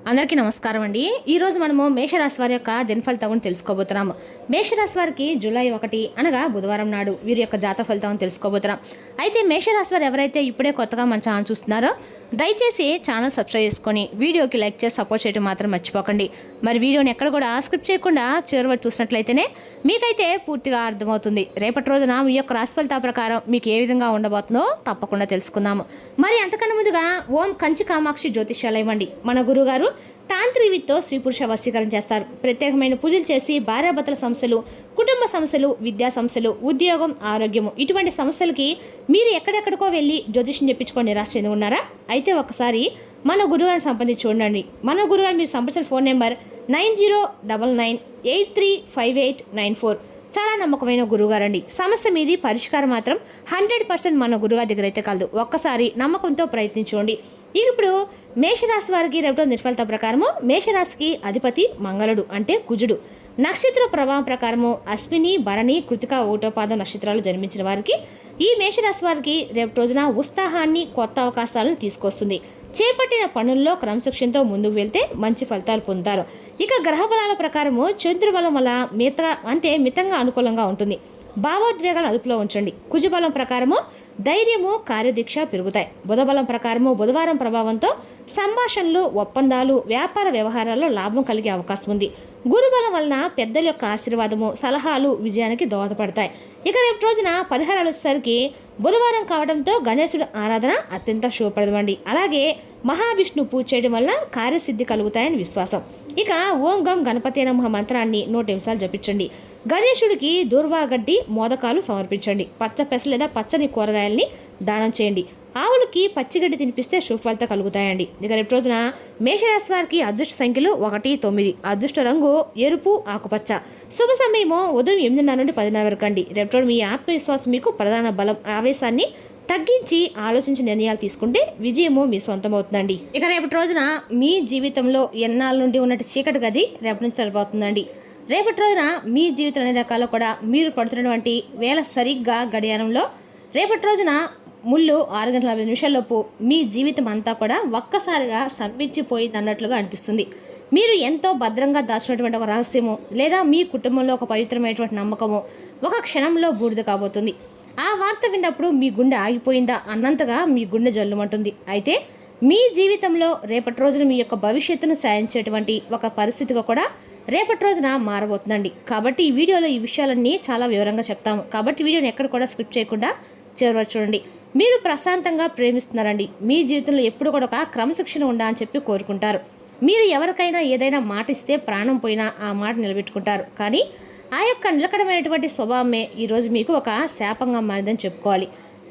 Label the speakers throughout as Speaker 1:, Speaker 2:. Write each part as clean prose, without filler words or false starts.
Speaker 1: అందరికీ నమస్కారం అండి. ఈరోజు మనము మేషరాశి వారి యొక్క దినఫలితం తెలుసుకోబోతున్నాము. మేషరాశి వారికి జూలై 1 అనగా బుధవారం నాడు వీరి యొక్క జాతక ఫలితం తెలుసుకోబోతున్నాం. అయితే మేషరాశి వారు ఎవరైతే ఇప్పుడే కొత్తగా మన ఛానల్ చూస్తున్నారో దయచేసి ఛానల్ సబ్స్క్రైబ్ చేసుకొని వీడియోకి లైక్ చేసి సపోర్ట్ చేయడం మాత్రం మర్చిపోకండి. మరి వీడియోని ఎక్కడ కూడా స్కిప్ చేయకుండా చివరి వరకు చూసినట్లయితేనే మీకైతే పూర్తిగా అర్థమవుతుంది. రేపటి రోజున మీ యొక్క రాశి ఫలితాల ప్రకారం మీకు ఏ విధంగా ఉండబోతుందో తప్పకుండా తెలుసుకుందాము. మరి అంతకన్నా ముందుగా ఓం కంచి కామాక్షి జ్యోతిష్యాలయం అండి మన గురుగారు తాంత్రివిత్తో స్త్రీ పురుష వశీకరణ చేస్తారు. ప్రత్యేకమైన పూజలు చేసి భార్యాభర్తల సమస్యలు, కుటుంబ సమస్యలు, విద్యా సమస్యలు, ఉద్యోగం, ఆరోగ్యము ఇటువంటి సమస్యలకి మీరు ఎక్కడెక్కడికో వెళ్ళి జ్యోతిష్యం చెప్పించుకొని నిరాశ చెంది ఉన్నారా? అయితే ఒకసారి మన గురుగారిని సంప్రదించి చూడండి. మన గురుగారు మీరు సంప్రదించిన ఫోన్ నెంబర్ 9099835894. చాలా నమ్మకమైన గురుగారండి. సమస్య మీది పరిష్కారం మాత్రం 100% మన గురుగారి దగ్గర అయితే కలదు. ఒక్కసారి నమ్మకంతో ప్రయత్నించుకోండి. ఇప్పుడు మేషరాశి వారికి రేపటి నిర్ఫలిత ప్రకారము మేషరాశికి అధిపతి మంగళుడు అంటే కుజుడు. నక్షత్ర ప్రభావం ప్రకారము అశ్విని, భరణి, కృతిక, ఓటోపాదం నక్షత్రాలు జన్మించిన వారికి ఈ మేషరాశి వారికి రేపటి రోజున ఉత్సాహాన్ని, కొత్త అవకాశాలను తీసుకొస్తుంది. చేపట్టిన పనుల్లో క్రమశిక్షణతో ముందుకు వెళ్తే మంచి ఫలితాలు పొందుతారు. ఇక గ్రహ బలాల ప్రకారము చంద్రబలం వల్ల మితంగా అనుకూలంగా ఉంటుంది. భావోద్వేగాలను అదుపులో ఉంచండి. కుజబలం ప్రకారము ధైర్యము, కార్యదీక్ష పెరుగుతాయి. బుధబలం ప్రకారము బుధవారం ప్రభావంతో సంభాషణలు, ఒప్పందాలు, వ్యాపార వ్యవహారాల్లో లాభం కలిగే అవకాశం ఉంది. గురుబలం వలన పెద్దల యొక్క ఆశీర్వాదము, సలహాలు విజయానికి దోహదపడతాయి. ఇక రేపు రోజున పరిహారాలు వచ్చేసరికి బుధవారం కావడంతో గణేశుడు ఆరాధన అత్యంత శుభప్రదమండి. అలాగే మహావిష్ణు పూజ చేయడం వల్ల కార్యసిద్ధి కలుగుతాయని విశ్వాసం. ఇక ఓం గం గణపతి నమః మంత్రాన్ని 100 నిమిషాలు జపించండి. గణేశుడికి దూర్వాగడ్డి, మోదకాలు సమర్పించండి. పచ్చ పెసలు లేదా పచ్చని కూరగాయల్ని దానం చేయండి. ఆవులకి పచ్చిగడ్డి తినిపిస్తే శుభఫలిత కలుగుతాయండి. ఇక రేపు రోజున మేషరాశి వారికి అదృష్ట సంఖ్యలు 1, 9. అదృష్ట రంగు ఎరుపు, ఆకుపచ్చ. శుభ సమయము ఉదయం 8:30 నుండి 10:30 వరకు అండి. రేపు రోజు మీ ఆత్మవిశ్వాసం మీకు ప్రధాన బలం. ఆవేశాన్ని తగ్గించి ఆలోచించి నిర్ణయాలు తీసుకుంటే విజయము మీ సొంతమవుతుందండి. ఇక రేపటి రోజున మీ జీవితంలో ఎన్నాళ్ళ నుండి ఉన్నట్టు చీకటి గది రేపటి నుంచి సరిపోతుందండి. రేపటి రోజున మీ జీవితం అనే రకాల్లో కూడా మీరు పడుతున్నటువంటి వేళ సరిగ్గా గడియారంలో రేపటి రోజున ముళ్ళు 6:40 మీ జీవితం అంతా కూడా ఒక్కసారిగా సంపించిపోయింది అన్నట్లుగా అనిపిస్తుంది. మీరు ఎంతో భద్రంగా దాచినటువంటి ఒక రహస్యము లేదా మీ కుటుంబంలో ఒక పవిత్రమైనటువంటి నమ్మకము ఒక క్షణంలో బూడిద కాబోతుంది. ఆ వార్త విన్నప్పుడు మీ గుండె ఆగిపోయిందా అన్నంతగా మీ గుండె జల్లుమంటుంది. అయితే మీ జీవితంలో రేపటి రోజున మీ యొక్క భవిష్యత్తును సాధించేటువంటి ఒక పరిస్థితిగా కూడా రేపటి రోజున మారబోతుందండి. కాబట్టి ఈ వీడియోలో ఈ విషయాలన్నీ చాలా వివరంగా చెప్తాము. కాబట్టి వీడియోని ఎక్కడ కూడా స్కిప్ చేయకుండా చివరి చూడండి. మీరు ప్రశాంతంగా ప్రేమిస్తున్నారండి. మీ జీవితంలో ఎప్పుడు కూడా ఒక క్రమశిక్షణ ఉందా అని చెప్పి కోరుకుంటారు. మీరు ఎవరికైనా ఏదైనా మాట ఇస్తే ప్రాణం పోయినా ఆ మాట నిలబెట్టుకుంటారు. కానీ ఆ యొక్క నిలకడమైనటువంటి స్వభావమే ఈరోజు మీకు ఒక శాపంగా మారిందని చెప్పుకోవాలి.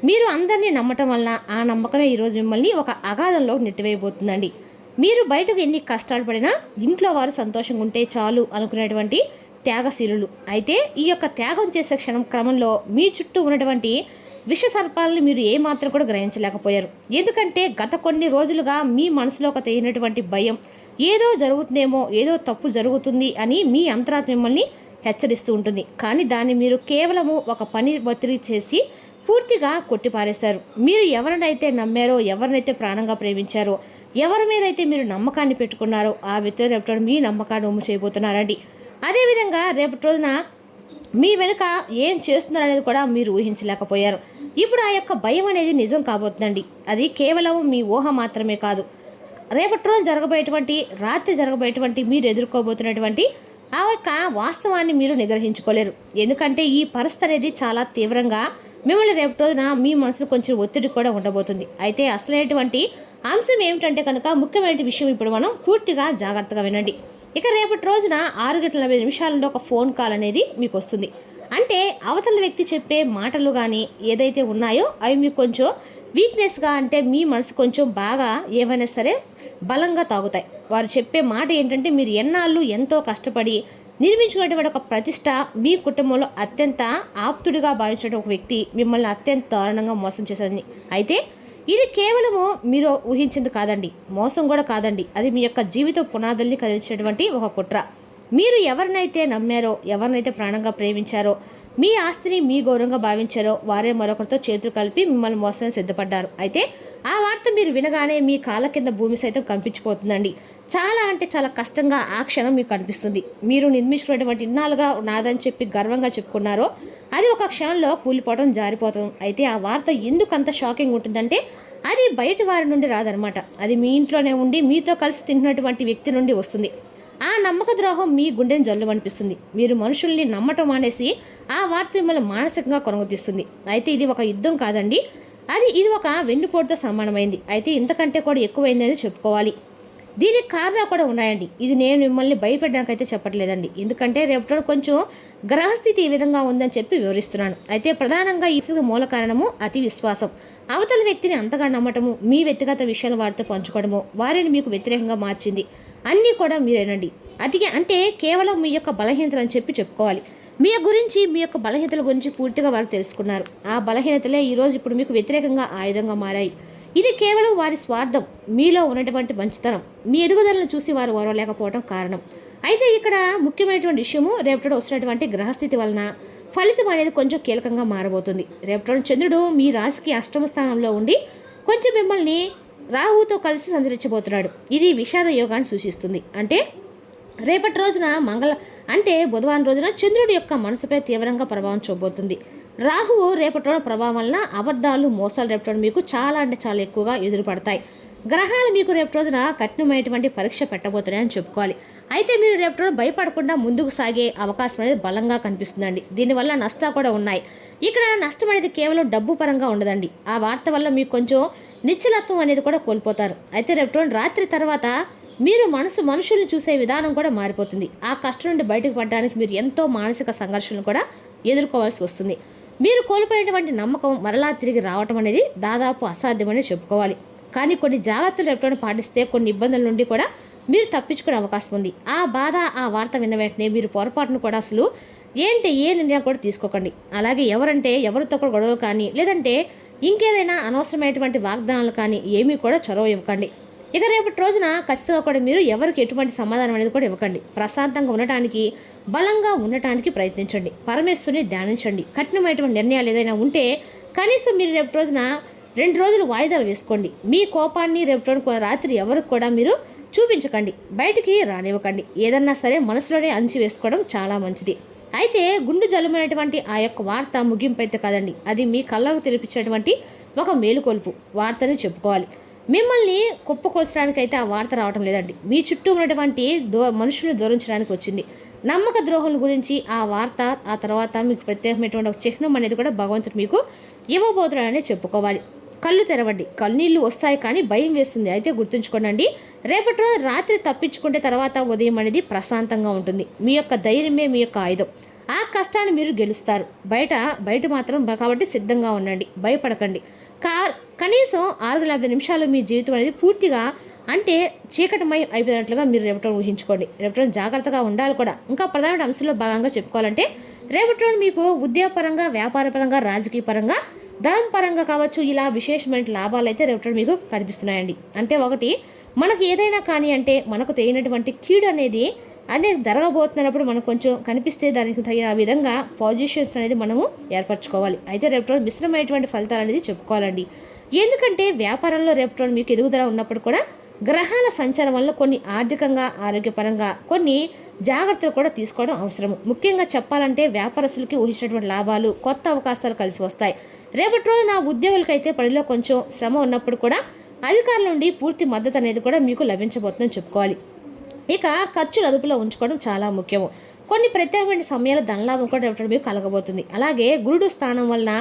Speaker 1: మీరు అందరినీ నమ్మటం వలన ఆ నమ్మకమే ఈరోజు మిమ్మల్ని ఒక అగాధంలో నెట్టివేయబోతుందండి. మీరు బయటకు ఎన్ని కష్టాలు పడినా ఇంట్లో వారు సంతోషంగా ఉంటే చాలు అనుకునేటువంటి త్యాగశీలులు. అయితే ఈ యొక్క త్యాగం చేసే క్రమంలో మీ చుట్టూ ఉన్నటువంటి విష సర్పాలను మీరు ఏమాత్రం కూడా గ్రహించలేకపోయారు. ఎందుకంటే గత కొన్ని రోజులుగా మీ మనసులో ఒక తెలియనటువంటి భయం, ఏదో జరుగుతుందేమో, ఏదో తప్పు జరుగుతుంది అని మీ అంతరాత్మ మిమ్మల్ని హెచ్చరిస్తూ ఉంటుంది. కానీ దాన్ని మీరు కేవలము ఒక పని ఒత్తిడి చేసి పూర్తిగా కొట్టిపారేశారు. మీరు ఎవరినైతే నమ్మారో, ఎవరినైతే ప్రాణంగా ప్రేమించారో, ఎవరి మీద అయితే మీరు నమ్మకాన్ని పెట్టుకున్నారో ఆ వ్యక్తి రేపటి మీ నమ్మకాన్ని ఉమ్ము చేయబోతున్నారండి. అదేవిధంగా రేపటి రోజున మీ వెనుక ఏం చేస్తున్నారనేది కూడా మీరు ఊహించలేకపోయారు. ఇప్పుడు ఆ యొక్క భయం అనేది నిజం కాబోతుందండి. అది కేవలం మీ ఊహ మాత్రమే కాదు. రేపటి రోజు రాత్రి జరగబోయేటువంటి మీరు ఎదుర్కోబోతున్నటువంటి ఆ యొక్క వాస్తవాన్ని మీరు నిగ్రహించుకోలేరు. ఎందుకంటే ఈ పరిస్థితి అనేది చాలా తీవ్రంగా మిమ్మల్ని రేపటి రోజున మీ మనసులో కొంచెం ఒత్తిడి కూడా ఉండబోతుంది. అయితే అసలైనటువంటి అంశం ఏమిటంటే కనుక ముఖ్యమైన విషయం ఇప్పుడు మనం పూర్తిగా జాగ్రత్తగా వినండి. ఇక రేపటి రోజున 6:40 ఒక ఫోన్ కాల్ అనేది మీకు వస్తుంది. అంటే అవతల వ్యక్తి చెప్పే మాటలు కానీ ఏదైతే ఉన్నాయో అవి మీకు కొంచెం వీక్నెస్గా, అంటే మీ మనసు కొంచెం బాగా ఏమైనా సరే బలంగా తాగుతాయి. వారు చెప్పే మాట ఏంటంటే మీరు ఎన్నాళ్ళు ఎంతో కష్టపడి నిర్మించుకున్నటువంటి ఒక ప్రతిష్ట, మీ కుటుంబంలో అత్యంత ఆప్తుడిగా భావించిన ఒక వ్యక్తి మిమ్మల్ని అత్యంత దారుణంగా మోసం చేశారని. అయితే ఇది కేవలము మీరు ఊహించింది కాదండి, మోసం కూడా కాదండి. అది మీ యొక్క జీవిత పునాదుల్ని కదిల్చేటువంటి ఒక కుట్ర. మీరు ఎవరినైతే నమ్మారో, ఎవరినైతే ప్రాణంగా ప్రేమించారో, మీ ఆస్తిని మీ గౌరవంగా భావించారో వారే మరొకరితో చేతులు కలిపి మిమ్మల్ని మోసం సిద్ధపడ్డారు. అయితే ఆ వార్త మీరు వినగానే మీ కాళ్ళ కింద భూమి సైతం కంపించిపోతుందండి. చాలా అంటే చాలా కష్టంగా ఆ క్షణం మీకు అనిపిస్తుంది. మీరు నిర్మించుకున్నటువంటి ఇన్నాళ్ళుగా నాదని చెప్పి గర్వంగా చెప్పుకున్నారో అది ఒక క్షణంలో కూలిపోవడం, జారిపోవడం. అయితే ఆ వార్త ఎందుకు అంత షాకింగ్ ఉంటుందంటే అది బయట వారి నుండి రాదనమాట. అది మీ ఇంట్లోనే ఉండి మీతో కలిసి తింటున్నటువంటి వ్యక్తి నుండి వస్తుంది. ఆ నమ్మక ద్రోహం మీ గుండెని జల్లు అనిపిస్తుంది. మీరు మనుషుల్ని నమ్మటం మానేసి ఆ వార్త మిమ్మల్ని మానసికంగా కొనగొట్టిస్తుంది. అయితే ఇది ఒక యుద్ధం కాదండి, ఇది ఒక వెన్నుపోటుతో సమానమైంది. అయితే ఇంతకంటే కూడా ఎక్కువైందని చెప్పుకోవాలి. దీనికి కారణాలు కూడా ఉన్నాయండి. ఇది నేను మిమ్మల్ని భయపెట్టడానికైతే చెప్పట్లేదండి, ఎందుకంటే రేపటి కొంచెం గ్రహస్థితి ఈ విధంగా ఉందని చెప్పి వివరిస్తున్నాను. అయితే ప్రధానంగా ఈ మూల కారణము అతి విశ్వాసం. అవతల వ్యక్తిని అంతగా నమ్మటము, మీ వ్యక్తిగత విషయాలు వారితో పంచుకోవడము వారిని మీకు వ్యతిరేకంగా మార్చింది. అన్నీ కూడా మీరేనండి. అంటే కేవలం మీ యొక్క బలహీనతలు అని చెప్పి చెప్పుకోవాలి. మీ గురించి, మీ యొక్క బలహీనతల గురించి పూర్తిగా వారు తెలుసుకున్నారు. ఆ బలహీనతలే ఈరోజు ఇప్పుడు మీకు వ్యతిరేకంగా ఆయుధంగా మారాయి. ఇది కేవలం వారి స్వార్థం, మీలో ఉన్నటువంటి మంచితనం, మీ ఎదుగుదలను చూసి వారు ఓర్వలేకపోవడం కారణం. అయితే ఇక్కడ ముఖ్యమైనటువంటి విషయము, రేపటి వస్తున్నటువంటి గ్రహస్థితి వలన ఫలితం అనేది కొంచెం కీలకంగా మారబోతుంది. రేపటి చంద్రుడు మీ రాశికి అష్టమ స్థానంలో ఉండి కొంచెం మిమ్మల్ని రాహుతో కలిసి సంచరించబోతున్నాడు. ఇది విషాద యోగాన్ని సూచిస్తుంది. అంటే రేపటి రోజున బుధవారం రోజున చంద్రుడి యొక్క మనసుపై తీవ్రంగా ప్రభావం చూపబోతుంది. రాహువు రేపటి రోజు ప్రభావం వలన అబద్ధాలు, మోసాలు రేపటి మీకు చాలా అంటే చాలా ఎక్కువగా ఎదురుపడతాయి. గ్రహాలు మీకు రేపటి రోజున కఠినమైనటువంటి పరీక్ష పెట్టబోతున్నాయని చెప్పుకోవాలి. అయితే మీరు రేపటి రోజు భయపడకుండా ముందుకు సాగే అవకాశం అనేది బలంగా కనిపిస్తుందండి. దీనివల్ల నష్టాలు కూడా ఉన్నాయి. ఇక్కడ నష్టం అనేది కేవలం డబ్బు పరంగా ఉండదండి. ఆ వార్త వల్ల మీకు కొంచెం నిశ్చలత్వం అనేది కూడా కోల్పోతారు. అయితే రేపటి రాత్రి తర్వాత మీరు మనుషుల్ని చూసే విధానం కూడా మారిపోతుంది. ఆ కష్టం నుండి బయటకు పడడానికి మీరు ఎంతో మానసిక సంఘర్షణలు కూడా ఎదుర్కోవాల్సి వస్తుంది. మీరు కోల్పోయినటువంటి నమ్మకం మరలా తిరిగి రావటం అనేది దాదాపు అసాధ్యమని చెప్పుకోవాలి. కానీ కొన్ని జాగ్రత్తలు ఎప్పుడైనా పాటిస్తే కొన్ని ఇబ్బందుల నుండి కూడా మీరు తప్పించుకునే అవకాశం ఉంది. ఆ బాధ, ఆ వార్త విన్న వెంటనే మీరు పొరపాటును కూడా అసలు ఏ నిర్ణయం కూడా తీసుకోకండి. అలాగే ఎవరితో కూడా గొడవలు కానీ, లేదంటే ఇంకేదైనా అనవసరమైనటువంటి వాగ్దానాలు కానీ ఏమీ కూడా చొరవ ఇవ్వకండి. ఇక రేపటి రోజున ఖచ్చితంగా కూడా మీరు ఎవరికి ఎటువంటి సమాధానం అనేది కూడా ఇవ్వకండి. ప్రశాంతంగా ఉండటానికి, బలంగా ఉండటానికి ప్రయత్నించండి. పరమేశ్వరుని ధ్యానించండి. కఠినమైనటువంటి నిర్ణయాలు ఏదైనా ఉంటే కనీసం మీరు రేపటి రోజున 2 రోజులు వాయిదాలు వేసుకోండి. మీ కోపాన్ని రేపటి రాత్రి ఎవరికి కూడా మీరు చూపించకండి, బయటికి రానివ్వకండి. ఏదన్నా సరే మనసులోనే అణచి వేసుకోవడం చాలా మంచిది. అయితే గుండు జలుమైనటువంటి ఆ యొక్క వార్త ముగింపు అయితే కాదండి, అది మీ కళ్ళకు తెలిపించేటువంటి ఒక మేలుకొల్పు వార్తని చెప్పుకోవాలి. మిమ్మల్ని కుప్పకొల్చడానికి అయితే ఆ వార్త రావడం లేదండి, మీ చుట్టూ ఉన్నటువంటి మనుషుల్ని దూరించడానికి వచ్చింది. నమ్మక ద్రోహుల గురించి ఆ వార్త, ఆ తర్వాత మీకు ప్రత్యేకమైనటువంటి ఒక చిహ్నం అనేది కూడా భగవంతుడు మీకు ఇవ్వబోతున్నాడని చెప్పుకోవాలి. కళ్ళు తెరవండి. కన్నీళ్ళు వస్తాయి కానీ భయం వేస్తుంది. అయితే గుర్తుంచుకోండి, రేపటి రోజు రాత్రి తప్పించుకుంటే తర్వాత ఉదయం అనేది ప్రశాంతంగా ఉంటుంది. మీ యొక్క ధైర్యమే మీ యొక్క ఆయుధం. ఆ కష్టాన్ని మీరు గెలుస్తారు. బయట మాత్రం కాబట్టి సిద్ధంగా ఉండండి, భయపడకండి. కనీసం 6-50 నిమిషాలు మీ జీవితం అనేది పూర్తిగా చీకటమై అయిపోయినట్లుగా మీరు రేపటి ఊహించుకోండి. రేపటి జాగ్రత్తగా ఉండాలి కూడా. ఇంకా ప్రధాన అంశంలో భాగంగా చెప్పుకోవాలంటే రేపటి మీకు ఉద్యోగపరంగా, వ్యాపారపరంగా, రాజకీయ పరంగా, ధనం పరంగా కావచ్చు, ఇలా విశేషమైన లాభాలు అయితే రేపటి మీకు కనిపిస్తున్నాయండి. ఒకటి, మనకు ఏదైనా కానీ మనకు తెలియనటువంటి కీడు అనేది జరగబోతున్నప్పుడు మనకు కొంచెం కనిపిస్తే దానికి తగిన విధంగా పొజిషన్స్ అనేది మనము ఏర్పరచుకోవాలి. అయితే రేపటి మిశ్రమైనటువంటి ఫలితాలు అనేది చెప్పుకోవాలండి. ఎందుకంటే వ్యాపారంలో రేపటి మీకు ఎదుగుదల ఉన్నప్పుడు కూడా గ్రహాల సంచారం వల్ల కొన్ని ఆర్థికంగా, ఆరోగ్యపరంగా కొన్ని జాగ్రత్తలు కూడా తీసుకోవడం అవసరము. ముఖ్యంగా చెప్పాలంటే వ్యాపారస్తులకి ఊహించినటువంటి లాభాలు, కొత్త అవకాశాలు కలిసి వస్తాయి. రేపటి రోజు నా ఉద్యోగులకైతే పనిలో కొంచెం శ్రమ ఉన్నప్పుడు కూడా అధికారుల నుండి పూర్తి మద్దతు అనేది కూడా మీకు లభించబోతుందని చెప్పుకోవాలి. ఇక ఖర్చులు అదుపులో ఉంచుకోవడం చాలా ముఖ్యము. కొన్ని ప్రత్యేకమైన సమయాల ధనలాభం కూడా రేపటి మీకు కలగబోతుంది. అలాగే గురుడు స్థానం వలన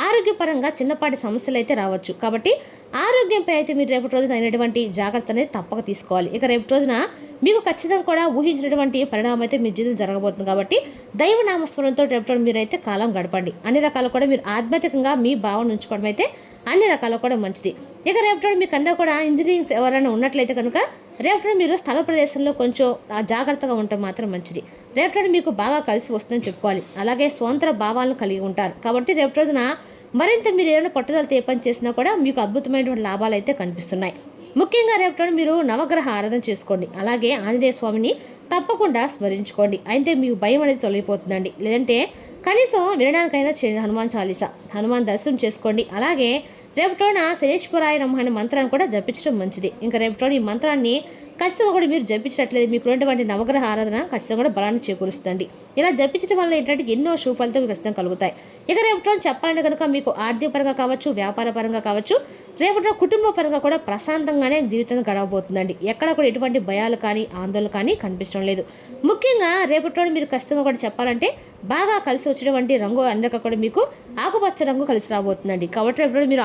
Speaker 1: ఆరోగ్యపరంగా చిన్నపాటి సమస్యలు అయితే రావచ్చు. కాబట్టి ఆరోగ్యంపై అయితే మీరు రేపటి రోజున అయినటువంటి జాగ్రత్త అనేది తప్పక తీసుకోవాలి. ఇక రేపటి రోజున మీకు ఖచ్చితంగా కూడా ఊహించినటువంటి పరిణామం అయితే మీ జీవితం జరగబోతుంది. కాబట్టి దైవనామస్మరణతో రేపటి మీరైతే కాలం గడపండి. అన్ని రకాలు కూడా మీరు ఆధ్యాత్మికంగా మీ భావన ఉంచుకోవడం అయితే అన్ని రకాలు కూడా మంచిది. ఇక రేపటి మీకన్నా కూడా ఇంజనీరింగ్స్ ఎవరైనా ఉన్నట్లయితే కనుక రేపటి మీరు స్థల ప్రదేశంలో కొంచెం జాగ్రత్తగా ఉండటం మాత్రం మంచిది. రేపటి మీకు బాగా కలిసి వస్తుందని చెప్పుకోవాలి. అలాగే స్వంత భావాలను కలిగి ఉంటారు. కాబట్టి రేపటి రోజున మరింత మీరు ఏదైనా పట్టుదలతో ఏ పని చేసినా కూడా మీకు అద్భుతమైనటువంటి లాభాలు అయితే కనిపిస్తున్నాయి. ముఖ్యంగా రేపటి మీరు నవగ్రహ ఆరాధన చేసుకోండి. అలాగే ఆంజనేయ స్వామిని తప్పకుండా స్మరించుకోండి. అయితే మీకు భయం అనేది తొలగిపోతుందండి. లేదంటే కనీసం వినడానికైనా హనుమాన్ చాలీసా, హనుమాన్ దర్శనం చేసుకోండి. అలాగే రేపటోన శనేశ్వరాయ నమః అనే మంత్రాన్ని కూడా జపించడం మంచిది. ఇంకా రేపటోన ఈ మంత్రాన్ని ఖచ్చితంగా కూడా మీరు జపించినట్లయితే మీకు ఉన్నటువంటి నవగ్రహ ఆరాధన ఖచ్చితంగా కూడా బలాన్ని చేకూరుస్తుంది. ఇలా జపించడం వల్ల ఏంటంటే ఎన్నో శుభ ఫలితాలు ఖచ్చితంగా కలుగుతాయి. ఇక రేపటి చెప్పాలంటే కనుక మీకు ఆర్థిక పరంగా కావచ్చు, వ్యాపార పరంగా కావచ్చు, రేపటి కుటుంబ పరంగా కూడా ప్రశాంతంగానే జీవితం గడవబోతుందండి. ఎక్కడ కూడా ఎటువంటి భయాలు కానీ ఆందోళన కానీ కనిపించడం లేదు. ముఖ్యంగా రేపటి మీరు ఖచ్చితంగా కూడా చెప్పాలంటే బాగా కలిసి వచ్చినటువంటి రంగు అందక కూడా మీకు ఆకుపచ్చ రంగు కలిసి రాబోతుందండి. కాబట్టి రేపటి మీరు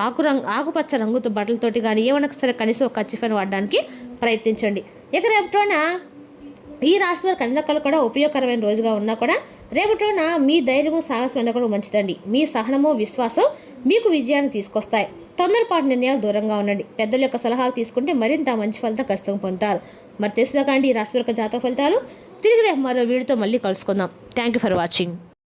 Speaker 1: ఆకుపచ్చ రంగుతో బట్టలతోటి కానీ ఏమన్నా సరే కనీసం ఒక కచ్చిఫైన్ వాడడానికి ప్రయత్నించండి. ఇక రేపటిన ఈ రాశి వారికి అన్ని రకాలు కూడా ఉపయోగకరమైన రోజుగా ఉన్నా కూడా రేపటిన మీ ధైర్యము సాహసం అన్న కూడా మంచిదండి. మీ సహనము విశ్వాసం మీకు విజయాన్ని తీసుకొస్తాయి. తొందరపాటు నిర్ణయాలు దూరంగా ఉండండి. పెద్దల యొక్క సలహాలు తీసుకుంటే మరింత మంచి ఫలితం ఖచ్చితంగా పొందుతారు. మరి తెలుసుదాకండి ఈ రాశి యొక్క జాతక ఫలితాలు. తిరిగి రేపు మరో వీడియోతో మళ్ళీ కలుసుకుందాం. Thank you for watching.